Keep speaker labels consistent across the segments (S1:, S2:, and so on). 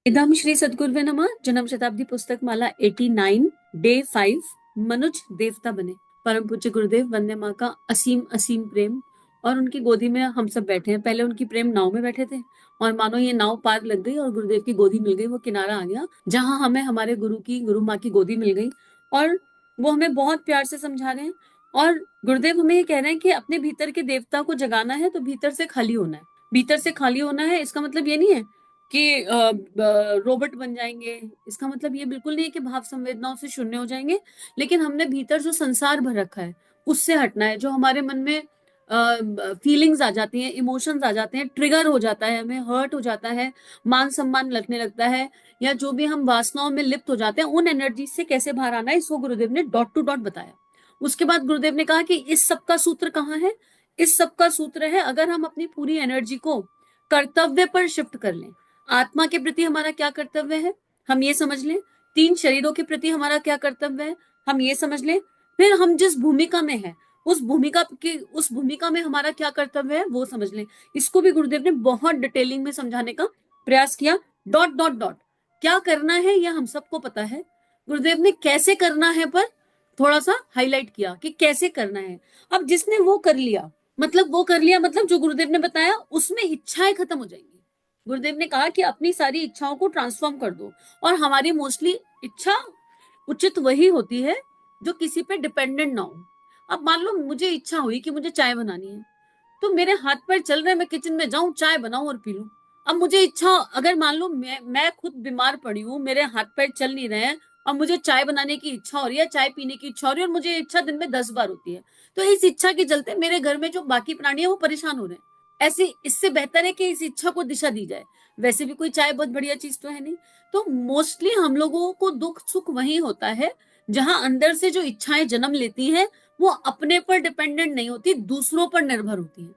S1: इदम श्री सद्गुरुवे नमः। जन्म शताब्दी पुस्तक माला 89 डे 5। मनुज देवता बने। परम पूज्य गुरुदेव वंदे माँ का असीम असीम प्रेम। और उनकी गोदी में हम सब बैठे हैं। पहले उनकी प्रेम नाव में बैठे थे और मानो ये नाव पार लग गई और गुरुदेव की गोदी मिल गई, वो किनारा आ गया जहां हमें हमारे गुरु माँ की गोदी मिल गई। और वो हमें बहुत प्यार से समझा रहे हैं। और गुरुदेव हमें ये कह रहे हैं कि अपने भीतर के देवता को जगाना है तो भीतर से खाली होना है। भीतर से खाली होना है, इसका मतलब ये नहीं है कि रोबोट बन जाएंगे। इसका मतलब ये बिल्कुल नहीं है कि भाव संवेदनाओं से शून्य हो जाएंगे, लेकिन हमने भीतर जो संसार भर रखा है उससे हटना है। जो हमारे मन में फीलिंग्स आ जाती हैं, इमोशंस आ जाते हैं, ट्रिगर हो जाता है, हमें हर्ट हो जाता है, मान सम्मान लगने लगता है, या जो भी हम वासनाओं में लिप्त हो जाते हैं, उन एनर्जी से कैसे बाहर आना है, इसको गुरुदेव ने डॉट टू डॉट बताया। उसके बाद गुरुदेव ने कहा कि इस सब का सूत्र कहाँ है। इस सब का सूत्र है, अगर हम अपनी पूरी एनर्जी को कर्तव्य पर शिफ्ट कर लें। आत्मा के प्रति हमारा क्या कर्तव्य है, हम ये समझ लें। तीन शरीरों के प्रति हमारा क्या कर्तव्य है, हम ये समझ लें। फिर हम जिस भूमिका में है, उस भूमिका में हमारा क्या कर्तव्य है वो समझ लें। इसको भी गुरुदेव ने बहुत डिटेलिंग में समझाने का प्रयास किया। डॉट डॉट डॉट क्या करना है यह हम सबको पता है। गुरुदेव ने कैसे करना है पर थोड़ा सा हाईलाइट किया कि कैसे करना है। अब जिसने वो कर लिया, मतलब जो गुरुदेव ने बताया उसमें इच्छाएं खत्म हो जाएंगी। गुरुदेव ने कहा कि अपनी सारी इच्छाओं को ट्रांसफॉर्म कर दो। और हमारी मोस्टली इच्छा उचित वही होती है जो किसी पे डिपेंडेंट ना हो। अब मान लो मुझे इच्छा हुई कि मुझे चाय बनानी है, तो मेरे हाथ पैर चल रहे हैं, मैं किचन में जाऊं, चाय बनाऊं और पी लूं। अब मुझे इच्छा, अगर मान लो मैं खुद बीमार पड़ी हूँ, मेरे हाथ पैर चल नहीं रहे हैं, और मुझे चाय बनाने की इच्छा हो रही है, चाय पीने की इच्छा हो रही है, और मुझे इच्छा दिन में 10 बार होती है, तो इस इच्छा के चलते मेरे घर में जो बाकी प्राणी है वो परेशान हो रहे हैं। ऐसे इससे बेहतर है कि इस इच्छा को दिशा दी जाए। वैसे भी कोई चाय बहुत बढ़िया चीज तो है नहीं। तो मोस्टली हम लोगों को दुख सुख वही होता है जहां अंदर से जो इच्छाएं जन्म लेती हैं वो अपने पर डिपेंडेंट नहीं होती, दूसरों पर निर्भर होती हैं।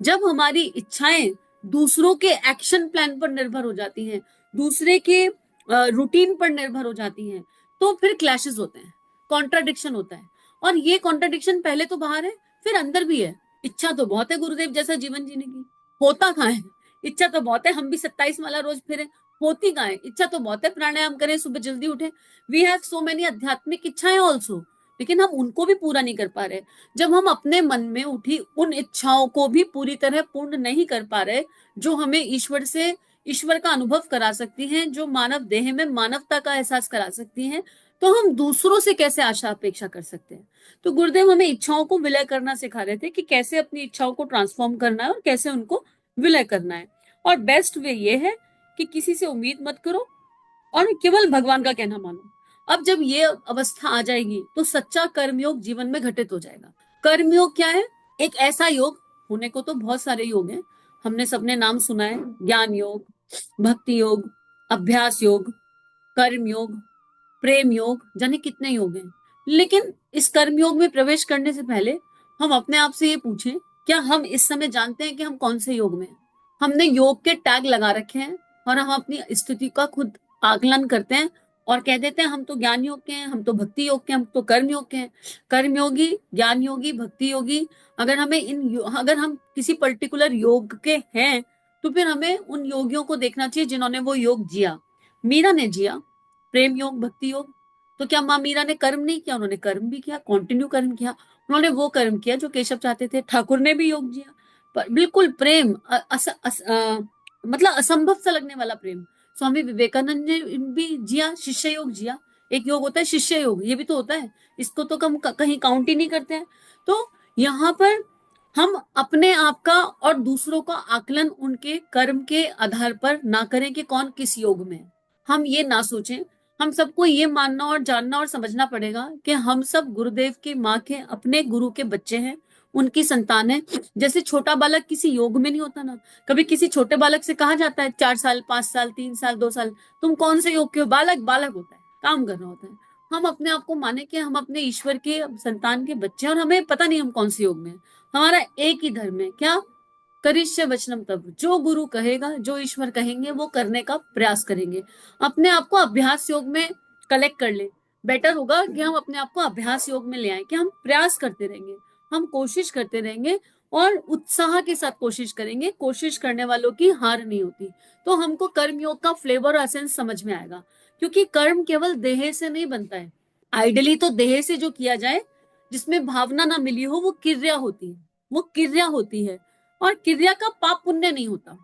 S1: जब हमारी इच्छाएं दूसरों के एक्शन प्लान पर निर्भर हो जाती हैं, दूसरे के रूटीन पर निर्भर हो जाती हैं, तो फिर क्लैशेस होते हैं, कॉन्ट्राडिक्शन होता है। और ये कॉन्ट्राडिक्शन पहले तो बाहर है, फिर अंदर भी है। इच्छा तो बहुत है गुरुदेव जैसा जीवन जीने की, होता कहाँ है। इच्छा तो बहुत है, हम भी 27 माला रोज फिरे, होती कहाँ है। इच्छा तो बहुत है, प्राणायाम करें, सुबह जल्दी उठे, वी हैव सो मेनी आध्यात्मिक इच्छाएं ऑल्सो, लेकिन हम उनको भी पूरा नहीं कर पा रहे। जब हम अपने मन में उठी उन इच्छाओं को भी पूरी तरह पूर्ण नहीं कर पा रहे जो हमें ईश्वर का अनुभव करा सकती हैं, जो मानव देह में मानवता का एहसास करा सकती हैं, तो हम दूसरों से कैसे आशा अपेक्षा कर सकते हैं। तो गुरुदेव हमें इच्छाओं को विलय करना सिखा रहे थे कि कैसे अपनी इच्छाओं को ट्रांसफॉर्म करना है और कैसे उनको विलय करना है। और बेस्ट वे ये है कि किसी से उम्मीद मत करो और केवल भगवान का कहना मानो। अब जब ये अवस्था आ जाएगी तो सच्चा कर्मयोग जीवन में घटित हो जाएगा। कर्मयोग क्या है? एक ऐसा योग, होने को तो बहुत सारे योग हैं, हमने सबने नाम सुना है, ज्ञान योग, भक्ति योग, अभ्यास योग, कर्म योग, प्रेम योग, जाने कितने योग हैं। लेकिन इस कर्म योग में प्रवेश करने से पहले हम अपने आप से ये पूछें, क्या हम इस समय जानते हैं कि हम कौन से योग में हैं? हमने योग के टैग लगा रखे हैं और हम अपनी स्थिति का खुद आकलन करते हैं और कह देते हैं हम तो ज्ञान योग के हैं, हम तो भक्ति योग के हैं, हम तो कर्म योग के हैं। कर्म योगी, ज्ञान योगी, भक्ति योगी, अगर हम किसी पर्टिकुलर योग के हैं तो फिर हमें उन योगियों को देखना चाहिए जिन्होंने वो योग जिया। मीरा ने जिया प्रेम योग, भक्ति योग। तो क्या माँ मीरा ने कर्म नहीं किया? उन्होंने कर्म भी किया, कॉन्टिन्यू कर्म किया। उन्होंने वो कर्म किया जो केशव चाहते थे। ठाकुर ने भी योग जिया, पर बिल्कुल प्रेम मतलब असंभव सा लगने वाला प्रेम। स्वामी विवेकानंद ने भी जिया, शिष्य योग जिया। एक योग होता है शिष्य योग, ये भी तो होता है, इसको तो हम कहीं काउंट ही नहीं करते हैं। तो यहाँ पर हम अपने आप का और दूसरों का आकलन उनके कर्म के आधार पर ना करें कि कौन किस योग में है। हम ये ना सोचें। हम सबको ये मानना और जानना और समझना पड़ेगा कि हम सब गुरुदेव की माँ के अपने गुरु के बच्चे हैं, उनकी संतान है। जैसे छोटा बालक किसी योग में नहीं होता ना, कभी किसी छोटे बालक से कहा जाता है 4 साल, 5 साल, 3 साल, 2 साल, तुम कौन से योग के हो? बालक बालक होता है, काम कर रहा होता है। हम अपने आप को माने कि हम अपने ईश्वर के संतान के बच्चे हैं और हमें पता नहीं हम कौन से योग में हैं। हमारा एक ही धर्म है, क्या? करिष्य वचनम तब, जो गुरु कहेगा, जो ईश्वर कहेंगे वो करने का प्रयास करेंगे। अपने आप को अभ्यास योग में कलेक्ट कर ले। बेटर होगा कि हम अपने आप को अभ्यास योग में ले आए, कि हम प्रयास करते रहेंगे, हम कोशिश करते रहेंगे और उत्साह के साथ कोशिश करेंगे। कोशिश करने वालों की हार नहीं होती। तो हमको कर्मयोग का फ्लेवर और एसेंस समझ में आएगा, क्योंकि कर्म केवल देह से नहीं बनता है। आइडियली तो देह से जो किया जाए, जिसमें भावना ना मिली हो, वो क्रिया होती है। वो क्रिया होती है, और क्रिया का पाप पुण्य नहीं होता।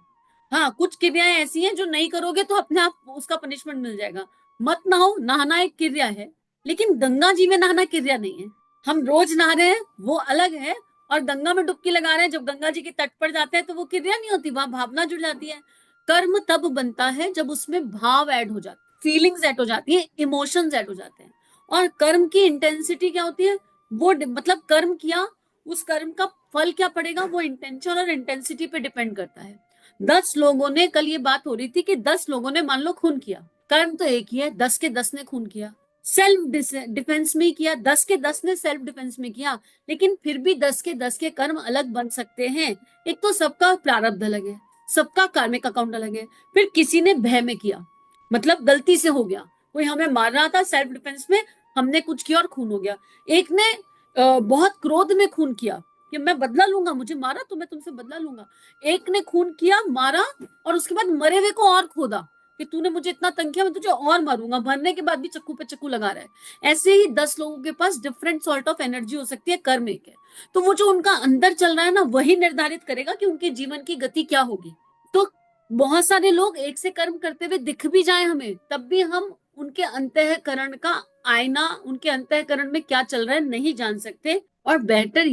S1: हाँ, कुछ क्रियाएं ऐसी हैं जो नहीं करोगे तो अपने आप उसका पनिशमेंट मिल जाएगा। मत नहाओ, नहाना एक क्रिया है, लेकिन गंगा जी में नहाना क्रिया नहीं है। हम रोज नहा रहे हैं वो अलग है, और गंगा में डुबकी लगा रहे हैं, जब गंगा जी के तट पर जाते हैं तो वो क्रिया नहीं होती, वहां भावना जुड़ जाती है। कर्म तब बनता है जब उसमें भाव ऐड हो जाते, फीलिंग्स ऐड हो जाती है, इमोशंस ऐड हो जाते हैं। और कर्म की इंटेंसिटी क्या होती है, वो मतलब कर्म किया, उस कर्म का फल क्या पड़ेगा, वो इंटेंशन और इंटेंसिटी पे डिपेंड करता है। 10 लोगों ने, कल ये बात हो रही थी कि 10 लोगों ने मान लो खून किया, कर्म तो एक ही है, 10 के 10 ने खून किया, सेल्फ डिफेंस में किया, 10 के 10 ने सेल्फ डिफेंस में किया, लेकिन फिर भी 10 के 10 के कर्म अलग बन सकते हैं। एक तो सबका प्रारब्ध अलग है, सबका कार्मिक अकाउंट अलग है। फिर किसी ने भय में किया, मतलब गलती से हो गया, कोई हमें मार रहा था सेल्फ डिफेंस में, हमने कुछ किया और खून हो गया। एक ने बहुत क्रोध में खून किया कि मैं बदला लूंगा, मुझे मारा तो मैं तुमसे बदला लूंगा। एक ने खून किया, मारा, और उसके बाद मरे हुए को और खोदा कि तूने मुझे इतना तंग किया, मैं तुझे और मारूंगा, मरने के बाद भी चक्कू पे चक्कू लगा रहा है। ऐसे ही 10 लोगों के पास डिफरेंट सॉर्ट ऑफ एनर्जी हो सकती है, कर्म एक है। तो वो जो उनका अंदर चल रहा है ना, वही निर्धारित करेगा कि उनके जीवन की गति क्या होगी। तो बहुत सारे लोग एक से कर्म करते हुए दिख भी जाए हमें, तब भी हम उनके अंतःकरण का आईना, उनके अंतःकरण में क्या चल रहा है नहीं जान सकते। और बेहतर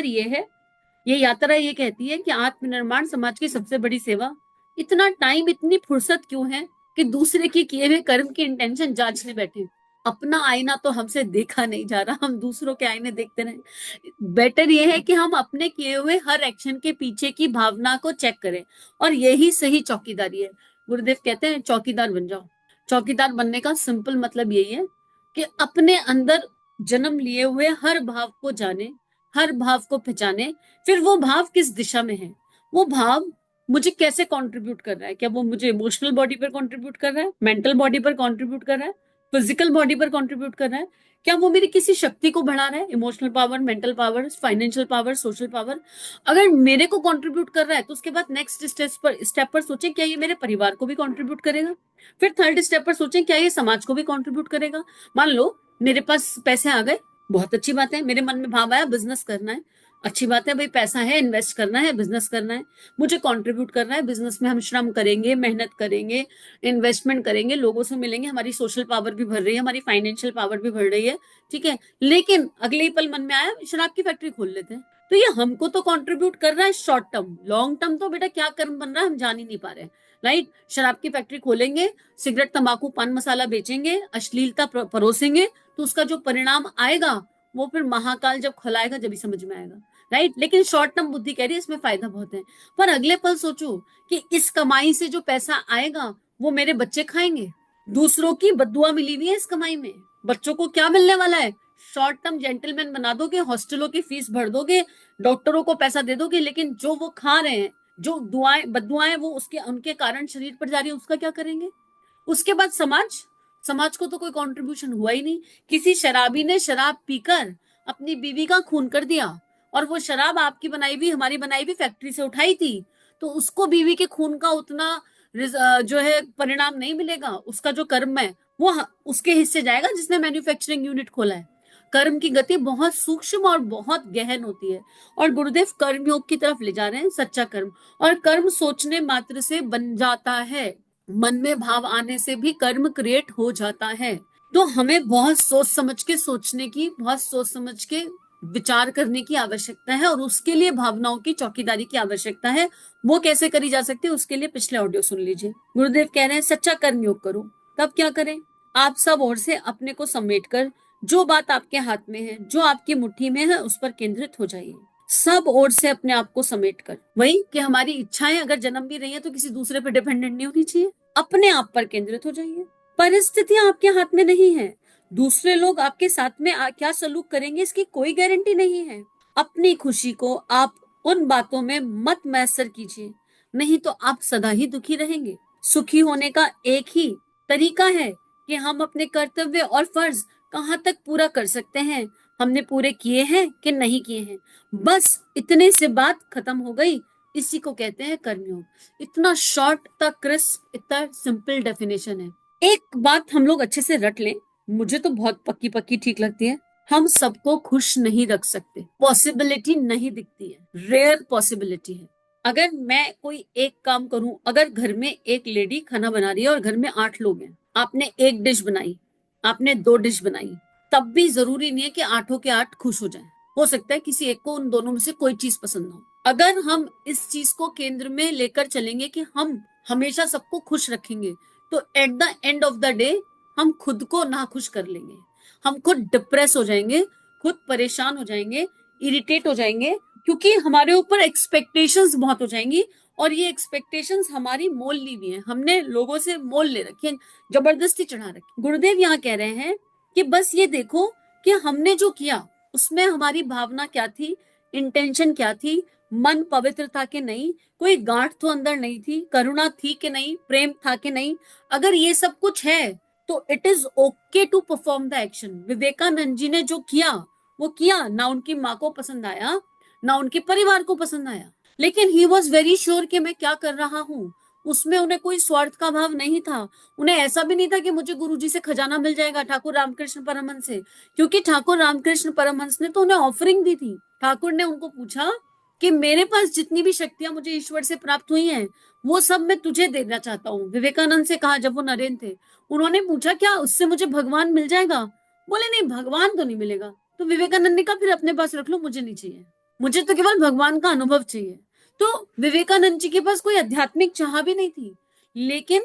S1: ये है, ये यात्रा ये कहती है कि आत्मनिर्माण समाज की सबसे बड़ी सेवा। इतना टाइम, इतनी फुर्सत क्यों है कि दूसरे के किए हुए कर्म की इंटेंशन जांचने बैठे। अपना आईना तो हमसे देखा नहीं जा रहा, हम दूसरों के आईने देखते रहे। बेटर ये है कि हम अपने किए हुए हर एक्शन के पीछे की भावना को चेक करें, और यही सही चौकीदारी है। गुरुदेव कहते हैं चौकीदार बन जाओ। चौकीदार बनने का सिंपल मतलब यही है कि अपने अंदर जन्म लिए हुए हर भाव को जाने, हर भाव को पहचाने, फिर वो भाव किस दिशा में है, वो भाव मुझे कैसे कंट्रीब्यूट कर रहा है। क्या वो मुझे इमोशनल बॉडी पर कंट्रीब्यूट कर रहा है, मेंटल बॉडी पर कंट्रीब्यूट कर रहा है, फिजिकल बॉडी पर कंट्रीब्यूट कर रहा है? क्या वो मेरी किसी शक्ति को बढ़ा रहा है, emotional power, mental power, financial power, social power? अगर मेरे को कंट्रीब्यूट कर रहा है तो उसके बाद नेक्स्ट स्टेप पर सोचें क्या ये मेरे परिवार को भी कंट्रीब्यूट करेगा। फिर थर्ड स्टेप पर सोचें क्या ये समाज को भी कंट्रीब्यूट करेगा। मान लो मेरे पास पैसे आ गए, बहुत अच्छी बात है, मेरे मन में भाव आया बिजनेस करना है, अच्छी बात है भाई, पैसा है, इन्वेस्ट करना है, बिजनेस करना है, मुझे कंट्रीब्यूट करना है। बिजनेस में हम श्रम करेंगे, मेहनत करेंगे, इन्वेस्टमेंट करेंगे, लोगों से मिलेंगे, हमारी सोशल पावर भी बढ़ रही है, हमारी फाइनेंशियल पावर भी बढ़ रही है, ठीक है। लेकिन अगले ही पल मन में आया शराब की फैक्ट्री खोल लेते हैं, तो ये हमको तो कंट्रीब्यूट कर रहा है शॉर्ट टर्म, लॉन्ग टर्म तो बेटा क्या कर्म बन रहा है हम जान ही नहीं पा रहे। राइट, शराब की फैक्ट्री खोलेंगे, सिगरेट, तंबाकू, पान मसाला बेचेंगे, अश्लीलता परोसेंगे, तो उसका जो परिणाम आएगा वो फिर महाकाल जब खलाएगा जब ही समझ में आएगा। राइट, लेकिन शॉर्ट टर्म बुद्धि कह रही है इसमें फायदा बहुत है। पर अगले पल सोचो कि इस कमाई से जो पैसा आएगा वो मेरे बच्चे खाएंगे, दूसरों की बद्दुआ मिली हुई है इस कमाई में, बच्चों को क्या मिलने वाला है? शॉर्ट टर्म जेंटलमैन बना दोगे, हॉस्टलों की फीस भर दोगे, डॉक्टरों को पैसा दे दोगे, लेकिन जो वो खा रहे हैं, जो दुआएं बद्दुआएं वो उसके उनके कारण शरीर पर जा रही है, उसका क्या करेंगे? उसके बाद समाज, समाज को तो कोई कंट्रीब्यूशन हुआ ही नहीं। किसी शराबी ने शराब पीकर अपनी बीवी का खून कर दिया, और वो शराब आपकी बनाई हुई, हमारी बनाई हुई फैक्ट्री से उठाई थी, तो उसको बीवी के खून का उतना जो है परिणाम नहीं मिलेगा। उसका जो कर्म है वो उसके हिस्से जाएगा जिसने मैन्युफैक्चरिंग यूनिट खोला है। कर्म की गति बहुत सूक्ष्म और बहुत गहन होती है, और गुरुदेव कर्मयोग की तरफ ले जा रहे हैं, सच्चा कर्म। और कर्म सोचने मात्र से बन जाता है, मन में भाव आने से भी कर्म क्रिएट हो जाता है। तो हमें बहुत सोच समझ के सोचने की, बहुत सोच समझ के विचार करने की आवश्यकता है, और उसके लिए भावनाओं की चौकीदारी की आवश्यकता है। वो कैसे करी जा सकती है, उसके लिए पिछले ऑडियो सुन लीजिए। गुरुदेव कह रहे हैं सच्चा कर्म योग करो। तब क्या करें? आप सब ओर से अपने को समेट कर, जो बात आपके हाथ में है, जो आपकी मुट्ठी में है, उस पर केंद्रित हो जाइए। सब ओर से अपने आप को समेट कर, वही कि हमारी इच्छाएं अगर जन्म भी रही है तो किसी दूसरे पर डिपेंडेंट नहीं होनी चाहिए, अपने आप पर केंद्रित हो जाइए। परिस्थितियां आपके हाथ में नहीं है, दूसरे लोग आपके साथ में क्या सलूक करेंगे इसकी कोई गारंटी नहीं है। अपनी खुशी को आप उन बातों में मत मैसर कीजिए, नहीं तो आप सदा ही दुखी रहेंगे। सुखी होने का एक ही तरीका है कि हम अपने कर्तव्य और फर्ज कहाँ तक पूरा कर सकते हैं, हमने पूरे किए हैं कि नहीं किए हैं, बस इतने से बात खत्म हो गई। इसी को कहते हैं कर्मयोग। इतना शॉर्ट, इतना क्रिस्प, इतना सिंपल डेफिनेशन है। एक बात हम लोग अच्छे से रट लें, मुझे तो बहुत पक्की पक्की ठीक लगती है, हम सबको खुश नहीं रख सकते, पॉसिबिलिटी नहीं दिखती है, रेयर पॉसिबिलिटी है। अगर मैं कोई एक काम करूं, अगर घर में एक लेडी खाना बना रही है और घर में 8 लोग हैं, आपने एक डिश बनाई, आपने 2 डिश बनाई, तब भी जरूरी नहीं है कि 8 के 8 खुश हो जाएं। हो सकता है किसी एक को उन दोनों में से कोई चीज पसंद ना हो। अगर हम इस चीज को केंद्र में लेकर चलेंगे कि हम हमेशा सबको खुश रखेंगे, तो at the end of the day हम खुद को नाखुश कर लेंगे, हम खुद डिप्रेस हो जाएंगे, खुद परेशान हो जाएंगे, इरिटेट हो जाएंगे, क्योंकि हमारे ऊपर एक्सपेक्टेशंस बहुत हो जाएंगी। और ये एक्सपेक्टेशंस हमारी मोल ली हुई है, हमने लोगों से मोल ले रखी है, जबरदस्ती चढ़ा रखी। गुरुदेव यहाँ कह रहे हैं कि बस ये देखो कि हमने जो किया उसमें हमारी भावना क्या थी, इंटेंशन क्या थी, मन पवित्र था कि नहीं, कोई गांठ तो अंदर नहीं थी, करुणा थी कि नहीं, प्रेम था कि नहीं। अगर ये सब कुछ है तो it is okay to perform the action. Vivekananda ji ने जो किया वो किया, ना उनकी माँ को पसंद आया, ना उनके परिवार को पसंद आया, लेकिन ही वॉज वेरी श्योर कि मैं क्या कर रहा हूँ। उसमें उन्हें कोई स्वार्थ का भाव नहीं था। उन्हें ऐसा भी नहीं था कि मुझे गुरुजी से खजाना मिल जाएगा, ठाकुर रामकृष्ण परमहंस से, क्योंकि ठाकुर रामकृष्ण परमहंस ने तो उन्हें ऑफरिंग दी थी। ठाकुर ने उनको पूछा कि मेरे पास जितनी भी शक्तियां मुझे ईश्वर से प्राप्त हुई हैं, वो सब मैं तुझे देना चाहता हूँ। विवेकानंद से कहा जब वो नरेंद्र थे, उन्होंने पूछा क्या उससे मुझे भगवान मिल जाएगा? बोले नहीं, भगवान तो नहीं मिलेगा। तो विवेकानंद ने कहा फिर अपने पास रख लो, मुझे नहीं चाहिए, मुझे तो केवल भगवान का अनुभव चाहिए। तो विवेकानंद जी के पास कोई आध्यात्मिक चाह भी नहीं थी। लेकिन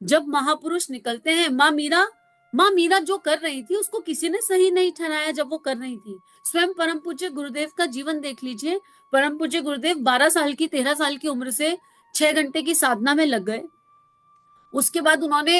S1: जब महापुरुष निकलते हैं, माँ मीरा जो कर रही थी उसको किसी ने सही नहीं ठहराया जब वो कर रही थी। स्वयं परम पूज्य गुरुदेव का जीवन देख लीजिए। परम पूज्य गुरुदेव 12 साल की 13 साल की उम्र से 6 घंटे की साधना में लग गए। उसके बाद उन्होंने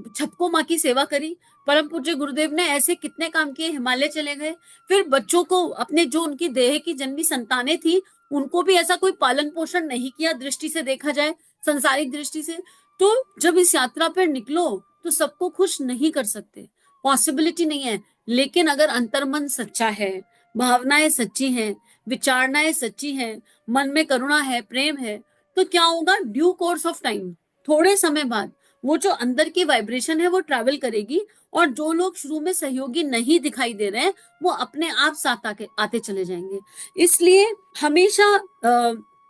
S1: छपको माँ की सेवा करी। परम पूज्य गुरुदेव ने ऐसे कितने काम किए, हिमालय चले गए। फिर बच्चों को, अपने जो उनकी देह की जन्मी संतानें थी, उनको भी ऐसा कोई पालन पोषण नहीं किया दृष्टि से देखा जाए, संसारिक दृष्टि से। तो जब इस यात्रा पर निकलो तो सबको खुश नहीं कर सकते, पॉसिबिलिटी नहीं है। लेकिन अगर अंतर्मन सच्चा है, भावनाएं सच्ची हैं, विचारणाएं सच्ची हैं, मन में करुणा है, प्रेम है, तो क्या होगा, ड्यू कोर्स ऑफ टाइम, थोड़े समय बाद वो जो अंदर की वाइब्रेशन है वो ट्रैवल करेगी। और जो लोग शुरू में सहयोगी नहीं दिखाई दे रहे हैं, वो अपने आप साथ आके आते चले जाएंगे। इसलिए हमेशा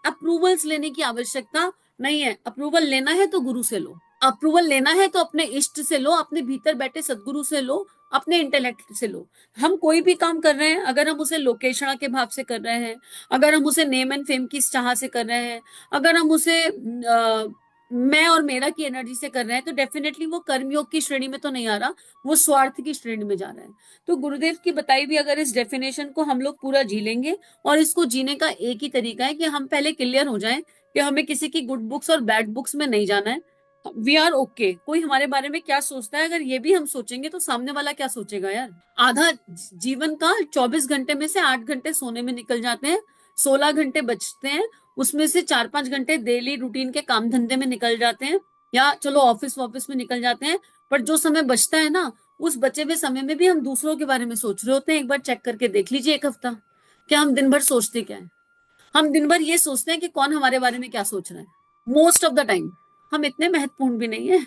S1: अप्रूवल्स लेने की आवश्यकता नहीं है। अप्रूवल लेना है तो गुरु से लो, अप्रूवल लेना है तो अपने इष्ट से लो, अपने भीतर बैठे सदगुरु से लो, अपने इंटेलेक्ट से लो। हम कोई भी काम कर रहे हैं, अगर हम उसे लोकेशना के भाव से कर रहे हैं, अगर हम उसे नेम एंड फेम की चाह से कर रहे हैं, अगर हम उसे मैं और मेरा की एनर्जी से कर रहे हैं, तो डेफिनेटली वो कर्मयोग की श्रेणी में तो नहीं आ रहा, वो स्वार्थ की श्रेणी में जा रहा है। तो गुरुदेव की बताई भी अगर इस डेफिनेशन को हम लोग पूरा जी लेंगे, और इसको जीने का एक ही तरीका है कि हम पहले क्लियर हो जाएं कि हमें किसी की गुड बुक्स और बैड बुक्स में नहीं जाना है। वी आर ओके, कोई हमारे बारे में क्या सोचता है, अगर ये भी हम सोचेंगे तो सामने वाला क्या सोचेगा यार। आधा जीवन का 24 घंटे में से 8 घंटे सोने में निकल जाते हैं, 16 घंटे बचते हैं, उसमें से 4-5 घंटे डेली रूटीन के काम धंधे में निकल जाते हैं, या चलो ऑफिस में निकल जाते हैं। पर जो समय बचता है ना, उस बचे हुए समय में भी हम दूसरों के बारे में सोच रहे होते हैं। एक बार चेक करके देख लीजिए, एक हफ्ता क्या हम दिन भर सोचते क्या है? हम दिन भर ये सोचते हैं कि कौन हमारे बारे में क्या सोच रहा है। मोस्ट ऑफ द टाइम हम इतने महत्वपूर्ण भी नहीं है।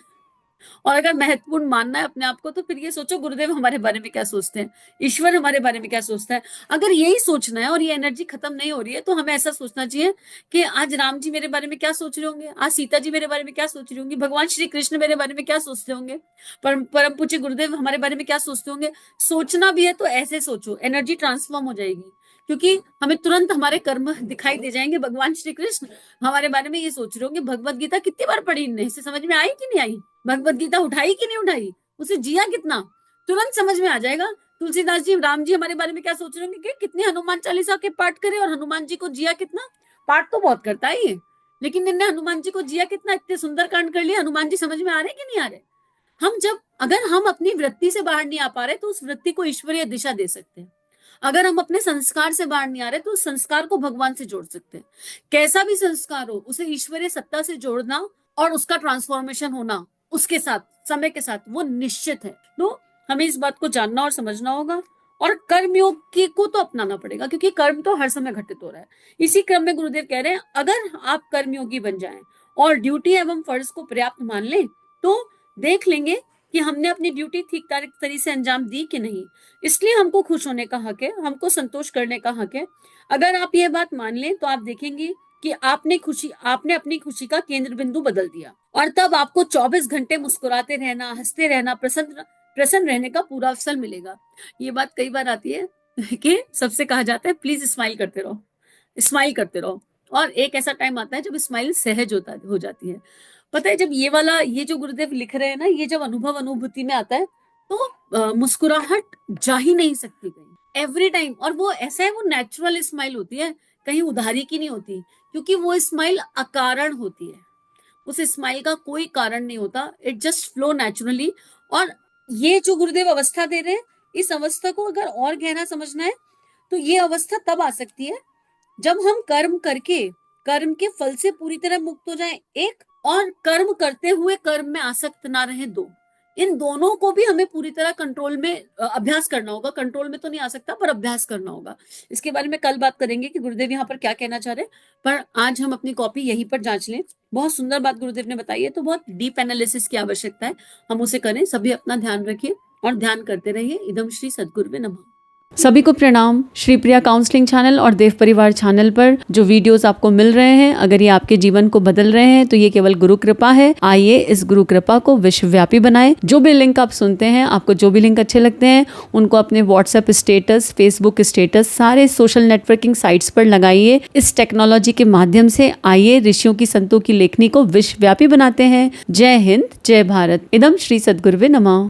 S1: और अगर महत्वपूर्ण मानना है अपने आप को, तो फिर ये सोचो गुरुदेव हमारे बारे में क्या सोचते हैं, ईश्वर हमारे बारे में क्या सोचता है। अगर यही सोचना है और ये एनर्जी खत्म नहीं हो रही है, तो हमें ऐसा सोचना चाहिए कि आज राम जी मेरे बारे में क्या सोच रहे होंगे, आज सीता जी मेरे बारे में क्या सोच रही होंगी, भगवान श्री कृष्ण मेरे बारे में क्या सोचते होंगे, परम पूज्य गुरुदेव हमारे बारे में क्या सोचते होंगे। सोचना भी है तो ऐसे सोचो, एनर्जी ट्रांसफॉर्म हो जाएगी, क्योंकि हमें तुरंत हमारे कर्म दिखाई दे जाएंगे। भगवान श्री कृष्ण हमारे बारे में ये सोच रहे होंगे, भगवत गीता कितनी बार पढ़ी इनने, इसे समझ में आई कि नहीं आई, भगवत गीता उठाई कि नहीं उठाई, उसे जिया कितना, तुरंत समझ में आ जाएगा। तुलसीदास जी, राम जी हमारे बारे में क्या सोच रहे होंगे कि कितने हनुमान चालीसा के पाठ करे, और हनुमान जी को जिया कितना। पाठ तो बहुत करता है ये, लेकिन इनने हनुमान जी को जिया कितना, इतने सुंदर कांड कर लिया। हनुमान जी समझ में आ रहे कि नहीं आ रहे? हम जब, अगर हम अपनी वृत्ति से बाहर नहीं आ पा रहे, तो उस वृत्ति को ईश्वरीय दिशा दे सकते हैं। अगर हम अपने संस्कार से बाहर नहीं आ रहे, तो उस संस्कार को भगवान से जोड़ सकते हैं। कैसा भी संस्कार हो, उसे ईश्वरीय सत्ता से जोड़ना और उसका ट्रांसफॉर्मेशन होना उसके साथ, समय के साथ, वो निश्चित है। तो हमें इस बात को जानना और समझना होगा, और कर्मयोग की को तो अपनाना पड़ेगा, क्योंकि कर्म तो हर समय घटित हो रहा है। इसी क्रम में गुरुदेव कह रहे हैं, अगर आप कर्मयोगी बन जाएं और ड्यूटी एवं फर्ज को पर्याप्त मान लें, तो देख लेंगे कि हमने अपनी ड्यूटी ठीक तरीके से अंजाम दी कि नहीं। इसलिए हमको खुश होने का हक है, हमको संतोष करने का हक है। अगर आप ये बात मान लें तो आप देखेंगे कि आपने अपनी खुशी का केंद्र बिंदु बदल दिया, और तब आपको 24 घंटे मुस्कुराते रहना, हंसते रहना, प्रसन्न रहने का पूरा अवसर मिलेगा। ये बात कई बार आती है कि सबसे कहा जाता है प्लीज स्माइल करते रहो, स्माइल करते रहो, और एक ऐसा टाइम आता है जब स्माइल सहज हो जाती है। पता है, जब ये जो गुरुदेव लिख रहे हैं ना, ये जब अनुभूति में आता है, तो मुस्कुराहट जा ही नहीं सकती कहीं, एवरी टाइम। और वो ऐसा है, वो नेचुरल स्माइल होती है, कहीं उधारी की नहीं होती, क्योंकि वो स्माइल अकारण होती है। उस स्माइल का कोई कारण नहीं होता, इट जस्ट फ्लो नेचुरली। और ये जो गुरुदेव अवस्था दे रहे हैं, इस अवस्था को अगर और गहरा समझना है तो ये अवस्था तब आ सकती है जब हम कर्म करके कर्म के फल से पूरी तरह मुक्त हो जाएं, एक, और कर्म करते हुए कर्म में आसक्त ना रहे, दो। इन दोनों को भी हमें पूरी तरह कंट्रोल में अभ्यास करना होगा। कंट्रोल में तो नहीं आ सकता, पर अभ्यास करना होगा। इसके बारे में कल बात करेंगे कि गुरुदेव यहाँ पर क्या कहना चाह रहे हैं, पर आज हम अपनी कॉपी यहीं पर जांच लें। बहुत सुंदर बात गुरुदेव ने बताई है, तो बहुत डीप एनालिसिस की आवश्यकता है, हम उसे करें। सभी अपना ध्यान रखिए और ध्यान करते रहिए। इदम श्री सद्गुरुवे नमः।
S2: सभी को प्रणाम। श्री प्रिया काउंसलिंग चैनल और देव परिवार चैनल पर जो वीडियोस आपको मिल रहे हैं, अगर ये आपके जीवन को बदल रहे हैं तो ये केवल गुरु कृपा है। आइए इस गुरु कृपा को विश्वव्यापी बनाएं। जो भी लिंक आप सुनते हैं, आपको जो भी लिंक अच्छे लगते हैं, उनको अपने व्हाट्सएप स्टेटस, फेसबुक स्टेटस, सारे सोशल नेटवर्किंग साइट्स पर लगाइए। इस टेक्नोलॉजी के माध्यम से आइए ऋषियों की, संतों की लेखनी को विश्वव्यापी बनाते हैं। जय हिंद, जय भारत। इदम श्री सद्गुरुवे नमः।